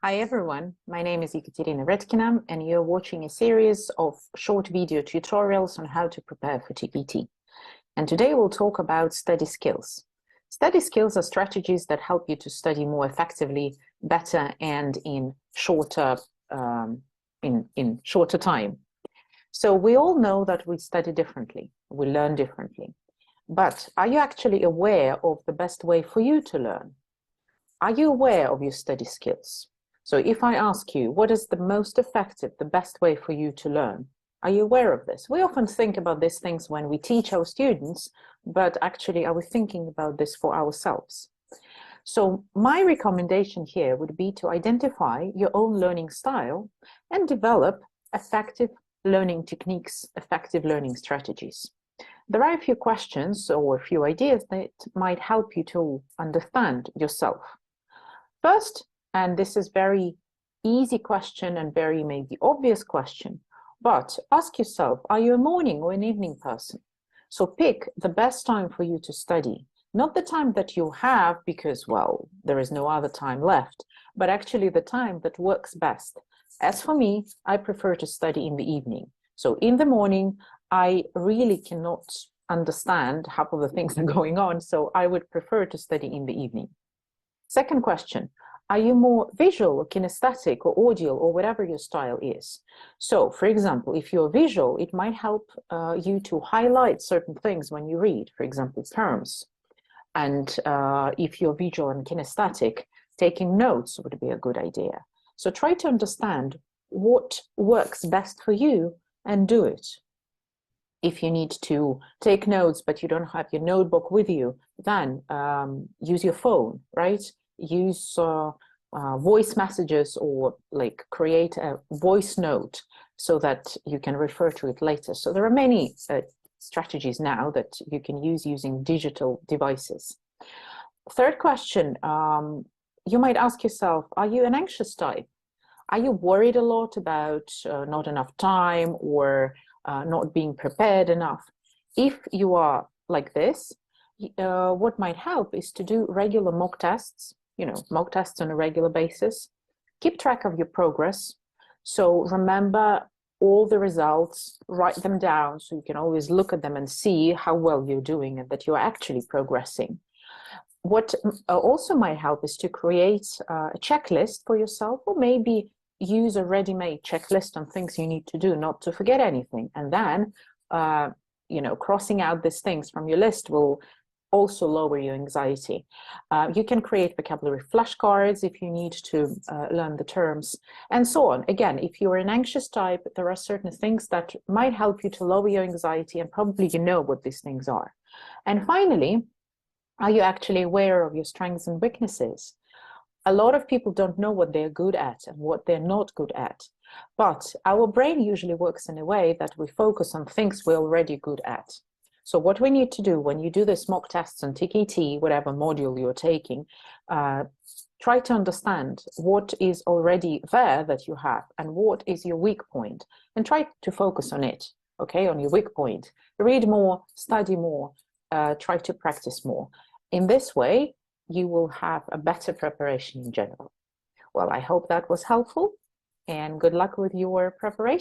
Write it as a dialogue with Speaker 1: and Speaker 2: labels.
Speaker 1: Hi everyone, my name is Ekaterina Redkina and you're watching a series of short video tutorials on how to prepare for TKT. And today we'll talk about study skills. Study skills are strategies that help you to study more effectively, better, and in shorter time. So we all know that we study differently, we learn differently. But are you actually aware of the best way for you to learn? Are you aware of your study skills? So if I ask you, what is the most effective, the best way for you to learn? Are you aware of this? We often think about these things when we teach our students, but actually are we thinking about this for ourselves? So my recommendation here would be to identify your own learning style and develop effective learning techniques, effective learning strategies. There are a few questions or a few ideas that might help you to understand yourself. First, and this is very easy question and very maybe obvious question, but ask yourself, are you a morning or an evening person? So pick the best time for you to study, not the time that you have because, well, there is no other time left, but actually the time that works best. As for me, I prefer to study in the evening. So in the morning, I really cannot understand half of the things that are going on, so I would prefer to study in the evening. Second question, are you more visual or kinesthetic or audio or whatever your style is? So, for example, if you're visual, it might help you to highlight certain things when you read, for example, terms. And if you're visual and kinesthetic, taking notes would be a good idea. So try to understand what works best for you and do it. If you need to take notes, but you don't have your notebook with you, then use your phone, right? Use voice messages or like create a voice note so that you can refer to it later. So there are many strategies now that you can use using digital devices. Third question, you might ask yourself, are you an anxious type? Are you worried a lot about not enough time or not being prepared enough? If you are like this, what might help is to do regular mock tests, mock tests on a regular basis. Keep track of your progress. So remember all the results, write them down so you can always look at them and see how well you're doing and that you're actually progressing. What also might help is to create a checklist for yourself, or maybe use a ready-made checklist on things you need to do, not to forget anything. And then, crossing out these things from your list will also lower your anxiety. You can create vocabulary flashcards if you need to learn the terms and so on. Again, if you're an anxious type, there are certain things that might help you to lower your anxiety, and probably you know what these things are. And finally, are you actually aware of your strengths and weaknesses? A lot of people don't know what they're good at and what they're not good at. But our brain usually works in a way that we focus on things we're already good at. So what we need to do when you do this mock tests on TKT, whatever module you're taking, try to understand what is already there that you have and what is your weak point, and try to focus on it, okay, on your weak point. Read more, study more, try to practice more. In this way, you will have a better preparation in general. Well, I hope that was helpful, and good luck with your preparation.